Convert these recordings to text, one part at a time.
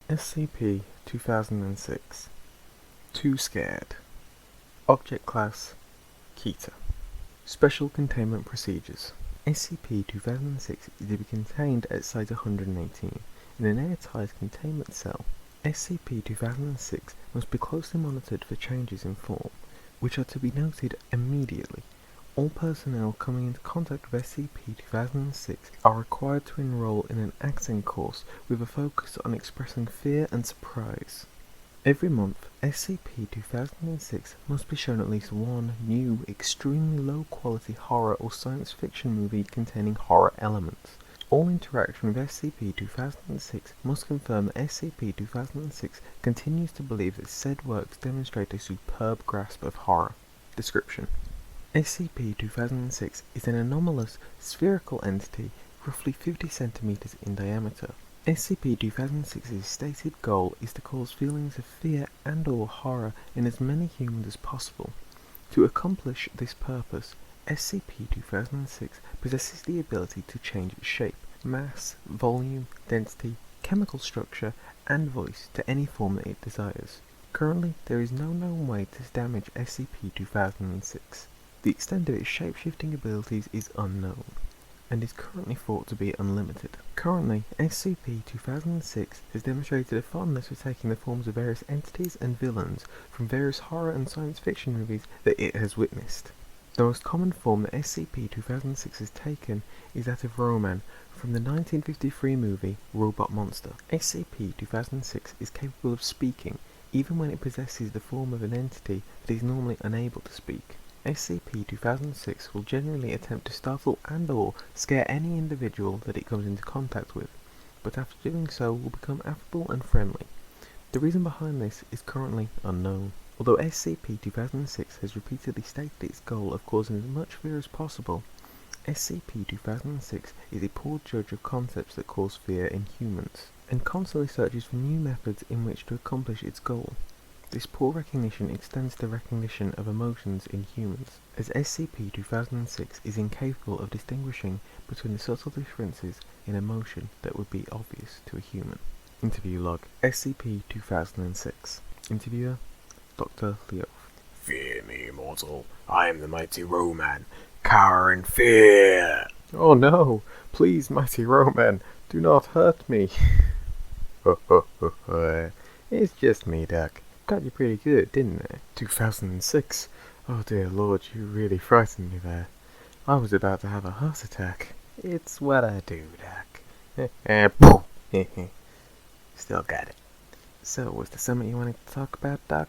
SCP-2006 Too Scared. Object Class Keter. Special Containment Procedures. SCP-2006 is to be contained at Site-118 in an airtight containment cell. SCP-2006 must be closely monitored for changes in form, which are to be noted immediately. All personnel coming into contact with SCP-2006 are required to enroll in an acting course with a focus on expressing fear and surprise. Every month, SCP-2006 must be shown at least one new, extremely low-quality horror or science fiction movie containing horror elements. All interaction with SCP-2006 must confirm that SCP-2006 continues to believe that said works demonstrate a superb grasp of horror. Description: SCP-2006 is an anomalous, spherical entity roughly 50 centimeters in diameter. SCP-2006's stated goal is to cause feelings of fear and/or horror in as many humans as possible. To accomplish this purpose, SCP-2006 possesses the ability to change its shape, mass, volume, density, chemical structure, and voice to any form that it desires. Currently, there is no known way to damage SCP-2006. The extent of its shape-shifting abilities is unknown, and is currently thought to be unlimited. Currently, SCP-2006 has demonstrated a fondness for taking the forms of various entities and villains from various horror and science fiction movies that it has witnessed. The most common form that SCP-2006 has taken is that of Roman from the 1953 movie Robot Monster. SCP-2006 is capable of speaking, even when it possesses the form of an entity that is normally unable to speak. SCP-2006 will generally attempt to startle and/or scare any individual that it comes into contact with, but after doing so will become affable and friendly. The reason behind this is currently unknown. Although SCP-2006 has repeatedly stated its goal of causing as much fear as possible, SCP-2006 is a poor judge of concepts that cause fear in humans, and constantly searches for new methods in which to accomplish its goal. This poor recognition extends to recognition of emotions in humans, as SCP-2006 is incapable of distinguishing between the subtle differences in emotion that would be obvious to a human. Interview log: SCP-2006. Interviewer: Dr. Leo. Fear me, mortal. I am the mighty Roman. Cower in fear. Oh no! Please, mighty Roman, do not hurt me. It's just me, Doc. Got you pretty good, didn't I? 2006. Oh dear lord, you really frightened me there. I was about to have a heart attack. It's what I do, Doc. Still got it. So, was there something you wanted to talk about, Doc?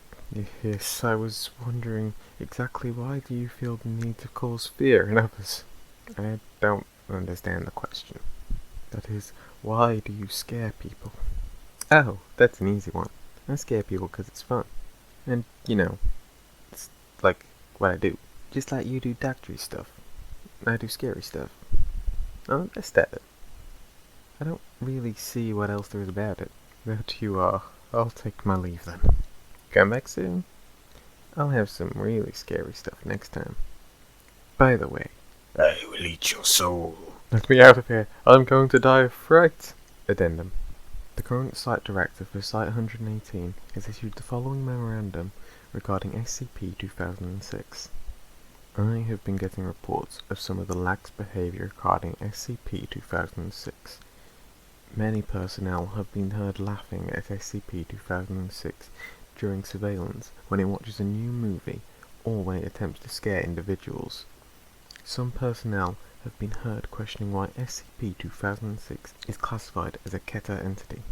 Yes, I was wondering exactly why do you feel the need to cause fear in others? I don't understand the question. That is, why do you scare people? Oh, that's an easy one. I scare people because it's fun. And, you know, it's like what I do. Just like you do doctory stuff. I do scary stuff. I'm the best at it. I don't really see what else there is about it. That you are. I'll take my leave then. Come back soon? I'll have some really scary stuff next time. By the way, I will eat your soul. Let me out of here. I'm going to die of fright. Addendum. The current Site Director for Site-118 has issued the following memorandum regarding SCP-2006. I have been getting reports of some of the lax behavior regarding SCP-2006. Many personnel have been heard laughing at SCP-2006 during surveillance when it watches a new movie or when it attempts to scare individuals. Some personnel have been heard questioning why SCP-2006 is classified as a Keter entity.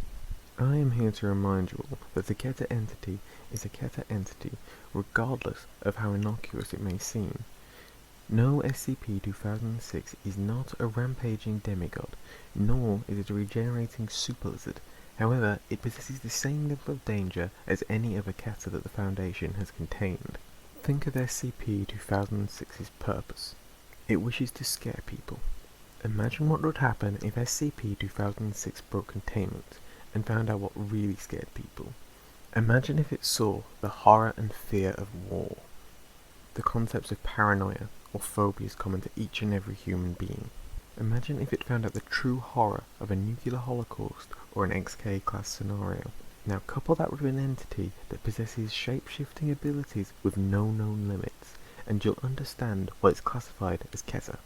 I am here to remind you all that the Keter entity is a Keter entity regardless of how innocuous it may seem. No, SCP-2006 is not a rampaging demigod, nor is it a regenerating super lizard. However, it possesses the same level of danger as any other Keter that the Foundation has contained. Think of SCP-2006's purpose. It wishes to scare people. Imagine what would happen if SCP-2006 broke containment and found out what really scared people. Imagine if it saw the horror and fear of war. the concepts of paranoia or phobias common to each and every human being. Imagine if it found out the true horror of a nuclear holocaust or an XK class scenario. Now couple that with an entity that possesses shape-shifting abilities with no known limits, and you'll understand why it's classified as Keter.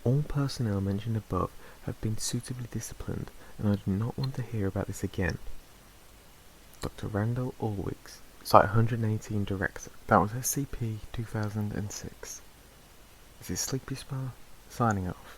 All personnel mentioned above have been suitably disciplined, and I do not want to hear about this again. Dr. Randall Ulwigs, Site 118 Director. That was SCP-2006. This is Sleepy Spa, signing off.